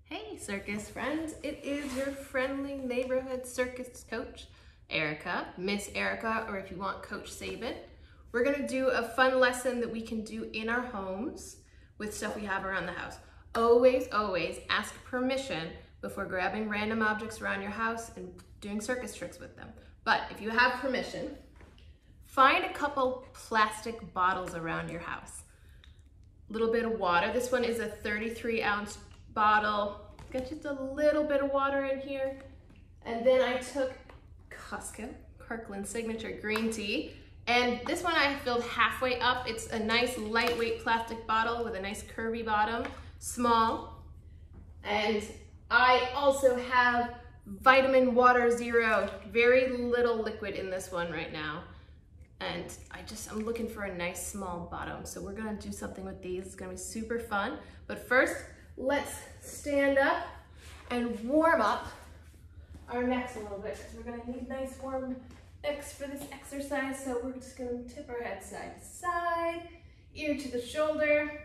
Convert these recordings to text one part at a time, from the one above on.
Hey circus friends, it is your friendly neighborhood circus coach, Erica, Miss Erica, or if you want, Coach Sabin. We're gonna do a fun lesson that we can do in our homes with stuff we have around the house. Always, always ask permission before grabbing random objects around your house and doing circus tricks with them. But if you have permission, find a couple plastic bottles around your house. A little bit of water. This one is a 33-ounce bottle. Got just a little bit of water in here. And then I took Costco, Kirkland Signature green tea. And this one I filled halfway up. It's a nice lightweight plastic bottle with a nice curvy bottom, small. And I also have Vitamin Water Zero, very little liquid in this one right now. And I'm looking for a nice small bottom. So we're gonna do something with these. It's gonna be super fun. But first, let's stand up and warm up our necks a little bit because we're gonna need nice warm necks for this exercise. So we're just gonna tip our head side to side, ear to the shoulder.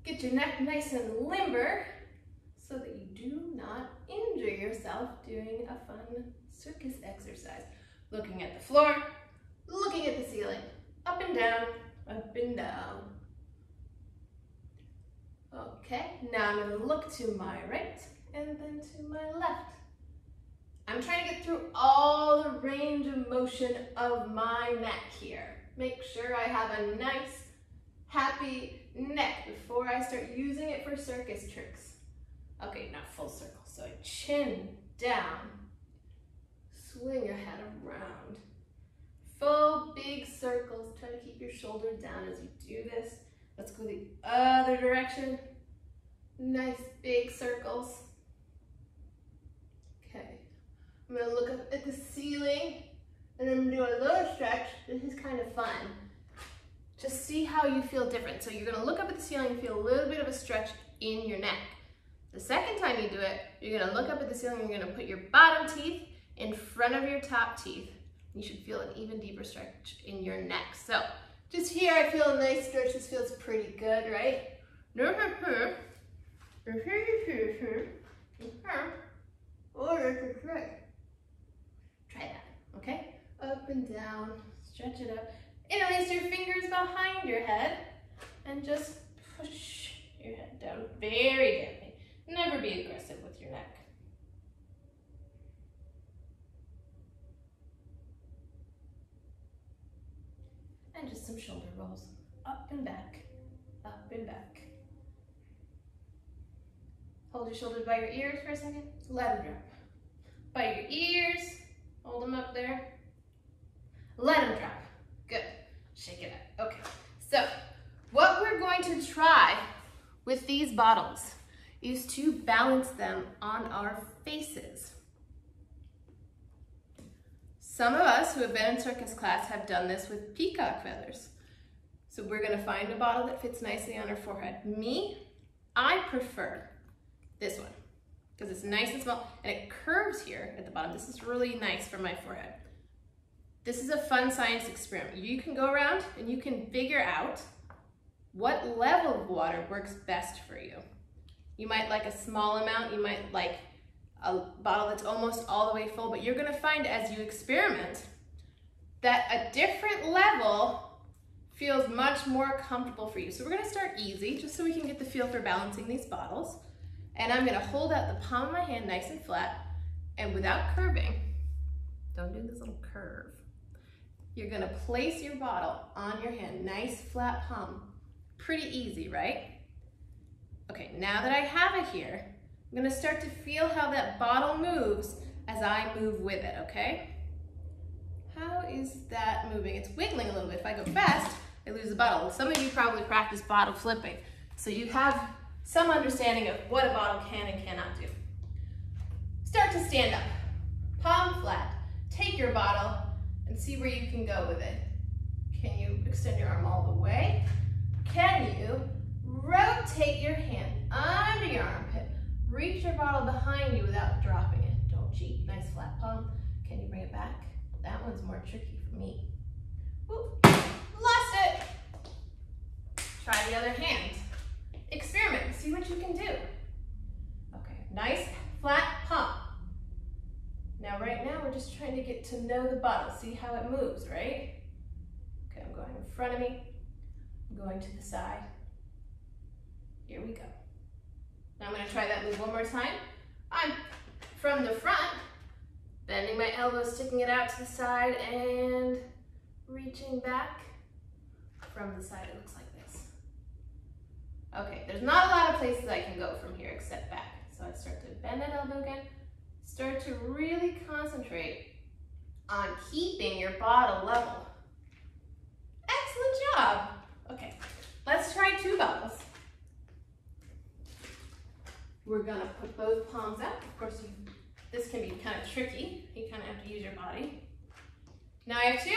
Get your neck nice and limber so that you do not injure yourself doing a fun circus exercise. Looking at the floor, looking at the ceiling, up and down, up and down. Okay, now I'm gonna look to my right and then to my left. I'm trying to get through all the range of motion of my neck here. Make sure I have a nice, happy neck before I start using it for circus tricks. Okay, not full circle, so chin down, swing your head around. Full big circles. Try to keep your shoulder down as you do this. Let's go the other direction. Nice big circles. Okay. I'm gonna look up at the ceiling and I'm gonna do a little stretch. This is kind of fun. Just see how you feel different. So you're gonna look up at the ceiling and feel a little bit of a stretch in your neck. The second time you do it, you're gonna look up at the ceiling and you're gonna put your bottom teeth in front of your top teeth. You should feel an even deeper stretch in your neck. So just here, I feel a nice stretch. This feels pretty good, right? Try that, okay? Up and down, stretch it up. Interlace your fingers behind your head and just push your head down very gently. Never be aggressive with your neck. And just some shoulder rolls, up and back, up and back. Hold your shoulders by your ears for a second, let them drop. By your ears, hold them up there, let them drop. Good, shake it up. Okay, so what we're going to try with these bottles is to balance them on our faces. Some of us who have been in circus class have done this with peacock feathers. So we're gonna find a bottle that fits nicely on our forehead. Me, I prefer this one because it's nice and small and it curves here at the bottom. This is really nice for my forehead. This is a fun science experiment. You can go around and you can figure out what level of water works best for you. You might like a small amount, you might like a bottle that's almost all the way full, but you're gonna find as you experiment that a different level feels much more comfortable for you. So we're gonna start easy, just so we can get the feel for balancing these bottles. And I'm gonna hold out the palm of my hand nice and flat, and without curving, don't do this little curve. You're gonna place your bottle on your hand, nice flat palm. Pretty easy, right? Okay, now that I have it here, I'm gonna start to feel how that bottle moves as I move with it, okay? How is that moving? It's wiggling a little bit. If I go fast, I lose the bottle. Some of you probably practice bottle flipping, so you have some understanding of what a bottle can and cannot do. Start to stand up, palm flat. Take your bottle and see where you can go with it. Can you extend your arm all the way? Can you rotate your hand under your armpit? Reach your bottle behind you without dropping it. Don't cheat. Nice flat palm. Can you bring it back? That one's more tricky for me. Whoop. Lost it. Try the other hand. Experiment. See what you can do. to get to know the bottle. See how it moves, right? Okay, I'm going in front of me. I'm going to the side. Here we go. Now I'm going to try that move one more time. I'm from the front, bending my elbows, sticking it out to the side, and reaching back. From the side, it looks like this. Okay, there's not a lot of places I can go from here except back. So I start to bend that elbow again. Start to really concentrate on keeping your bottle level. Excellent job. Okay, let's try 2 bottles. We're gonna put both palms out. Of course, this can be kind of tricky. You kind of have to use your body. Now I have 2.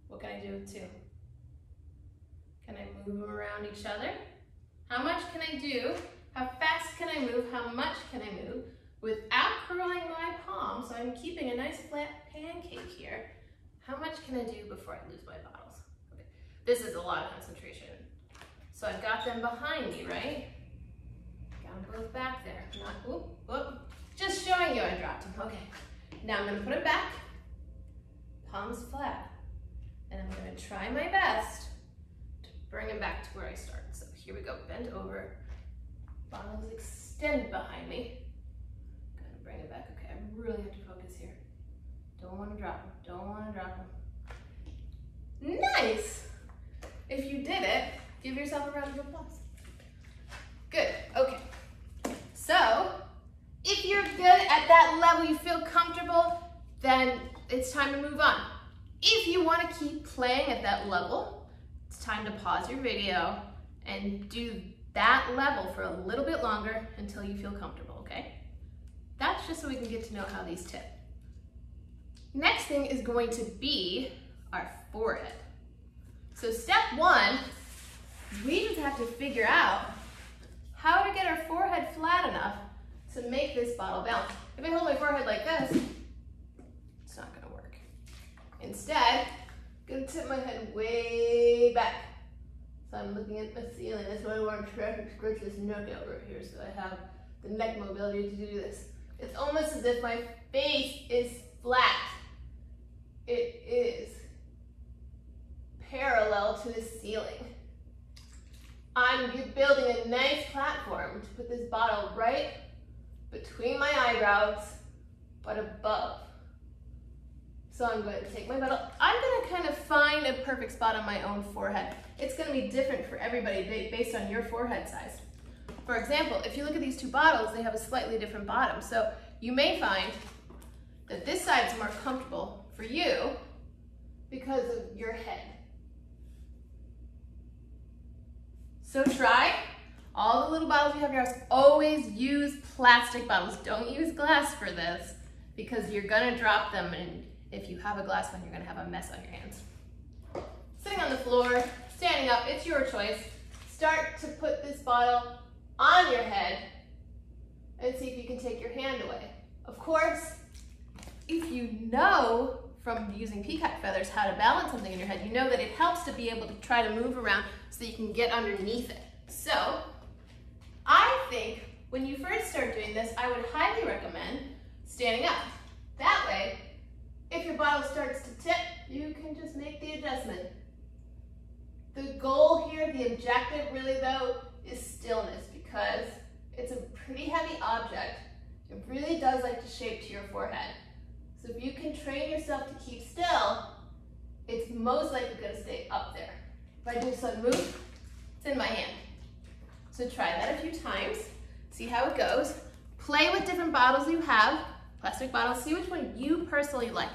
What can I do with 2? Can I move them around each other? How much can I do? How fast can I move? How much can I move without curling my palm? So I'm keeping a nice flat pancake here. How much can I do before I lose my bottles? Okay. This is a lot of concentration. So I've got them behind me, right? Got them both back there. Not, whoop, whoop. Just showing you I dropped them. Okay. Now I'm gonna put it back. Palms flat. And I'm gonna try my best to bring them back to where I started. So here we go, bend over. Bottles extend behind me. Gonna bring it back. Okay, I really have to focus here. Don't wanna drop them, don't wanna drop them. Nice! If you did it, give yourself a round of applause. Good, okay. So, if you're good at that level, you feel comfortable, then it's time to move on. If you want to keep playing at that level, it's time to pause your video and do that level for a little bit longer until you feel comfortable, okay? That's just so we can get to know how these tip. Next thing is going to be our forehead. So step 1, we just have to figure out how to get our forehead flat enough to make this bottle balance. If I hold my forehead like this, it's not gonna work. Instead, I'm gonna tip my head way back. So I'm looking at the ceiling. That's why I want to try to stretch this neck out right here so I have the neck mobility to do this. It's almost as if my face is flat. It is parallel to the ceiling. I'm building a nice platform to put this bottle right between my eyebrows, but above. So I'm going to take my bottle. I'm going to kind of find a perfect spot on my own forehead. It's going to be different for everybody based on your forehead size. For example, if you look at these 2 bottles, they have a slightly different bottom. So you may find that this side is more comfortable for you because of your head. So try all the little bottles you have in your house. Always use plastic bottles. Don't use glass for this because you're gonna drop them, and if you have a glass one, you're gonna have a mess on your hands. Sitting on the floor, standing up, it's your choice. Start to put this bottle on your head and see if you can take your hand away. Of course, if you know from using peacock feathers how to balance something in your head, you know that it helps to be able to try to move around so you can get underneath it. So, I think when you first start doing this, I would highly recommend standing up. That way, if your bottle starts to tip, you can just make the adjustment. The goal here, the objective really though, is stillness because it's a pretty heavy object. It really does like to shape to your forehead. So if you can train yourself to keep still, it's most likely going to stay up there. If I do some move, it's in my hand. So try that a few times, see how it goes. Play with different bottles you have, plastic bottles, see which one you personally like.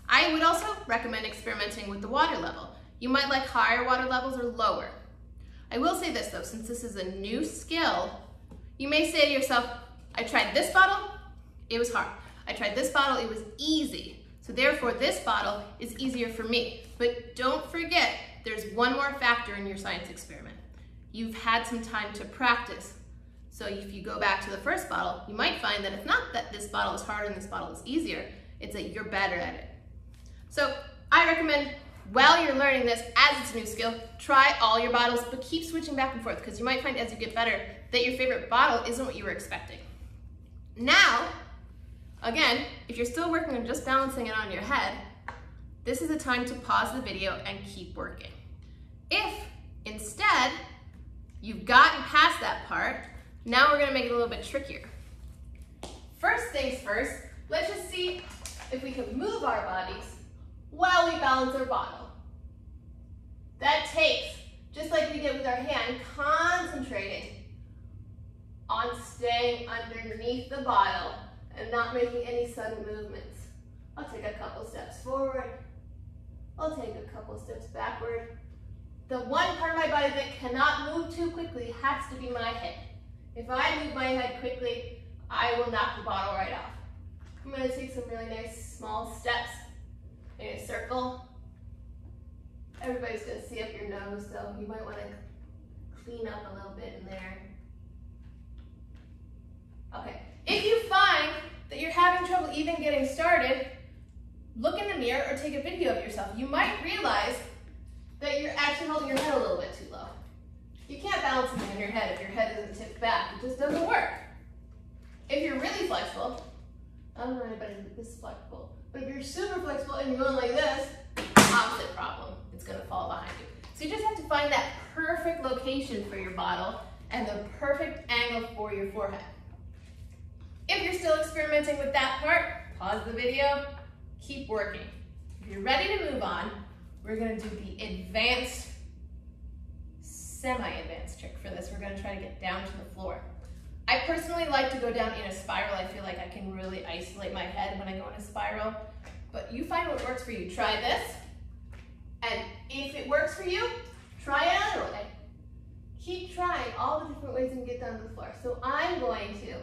I would also recommend experimenting with the water level. You might like higher water levels or lower. I will say this though, since this is a new skill, you may say to yourself, I tried this bottle, it was hard. I tried this bottle, it was easy. So therefore this bottle is easier for me. But don't forget, there's one more factor in your science experiment. You've had some time to practice. So if you go back to the first bottle, you might find that it's not that this bottle is harder and this bottle is easier, it's that you're better at it. So I recommend while you're learning this, as it's a new skill, try all your bottles, but keep switching back and forth because you might find as you get better that your favorite bottle isn't what you were expecting. Now, Again, if you're still working on just balancing it on your head, this is a time to pause the video and keep working. If instead you've gotten past that part, now we're gonna make it a little bit trickier. First things first, let's just see if we can move our bodies while we balance our bottle. That takes, just like we did with our hand, concentrating on staying underneath the bottle and not making any sudden movements. I'll take a couple steps forward. I'll take a couple steps backward. The one part of my body that cannot move too quickly has to be my head. If I move my head quickly, I will knock the bottle right off. I'm going to take some really nice small steps in a circle. Everybody's going to see up your nose, so you might want to clean up a little bit in there. Okay, if you find that you're having trouble even getting started, look in the mirror or take a video of yourself. You might realize that you're actually holding your head a little bit too low. You can't balance something on your head if your head isn't tipped back. It just doesn't work. If you're really flexible, I don't know anybody this flexible, but if you're super flexible and you're going like this, opposite problem. It's going to fall behind you. So you just have to find that perfect location for your bottle and the perfect angle for your forehead. If you're still experimenting with that part, pause the video, keep working. If you're ready to move on, we're going to do the advanced, semi-advanced trick for this. We're going to try to get down to the floor. I personally like to go down in a spiral. I feel like I can really isolate my head when I go in a spiral. But you find what works for you. Try this. And if it works for you, try another way. Keep trying all the different ways you can get down to the floor. So I'm going to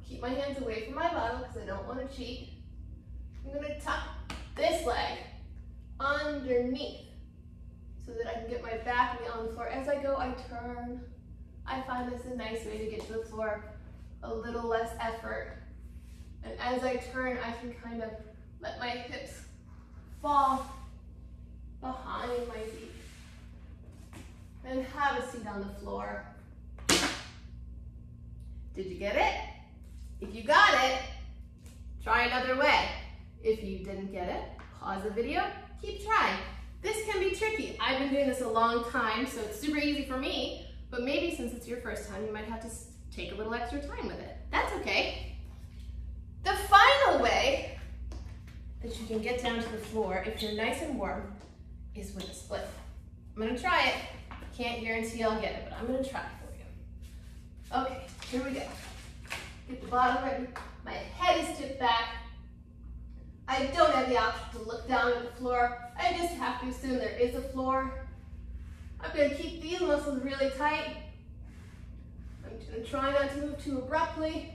keep my hands away from my bottle because I don't want to cheat. I'm going to tuck this leg underneath so that I can get my back knee on the floor. As I go, I turn. I find this a nice way to get to the floor, a little less effort. And as I turn, I can kind of let my hips fall behind my feet and have a seat on the floor. Did you get it? If you got it, try another way. If you didn't get it, pause the video, keep trying. This can be tricky. I've been doing this a long time, so it's super easy for me, but maybe since it's your first time, you might have to take a little extra time with it. That's okay. The final way that you can get down to the floor, if you're nice and warm, is with a split. I'm gonna try it. Can't guarantee I'll get it, but I'm gonna try it for you. Okay, here we go. Get the bottom ready. My head is tipped back. I don't have the option to look down at the floor. I just have to assume there is a floor. I'm going to keep these muscles really tight. I'm going to try not to move too abruptly.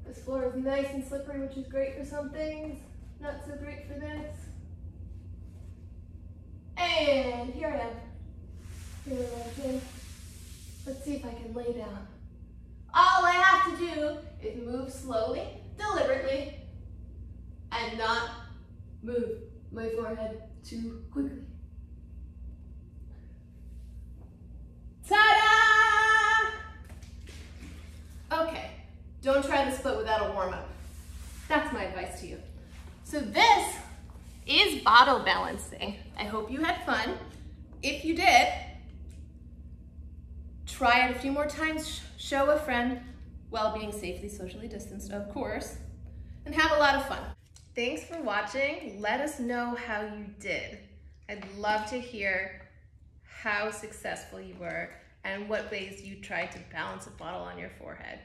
This floor is nice and slippery, which is great for some things, not so great for this. And here I am. Here I am. Let's see if I can lay down. All I have to do is move slowly, deliberately, and not move my forehead too quickly. Ta-da! Okay, don't try the split without a warm-up. That's my advice to you. So this is bottle balancing. I hope you had fun. If you did, try it a few more times, show a friend, while being safely socially distanced, of course, and have a lot of fun. Thanks for watching. Let us know how you did. I'd love to hear how successful you were and what ways you tried to balance a bottle on your forehead.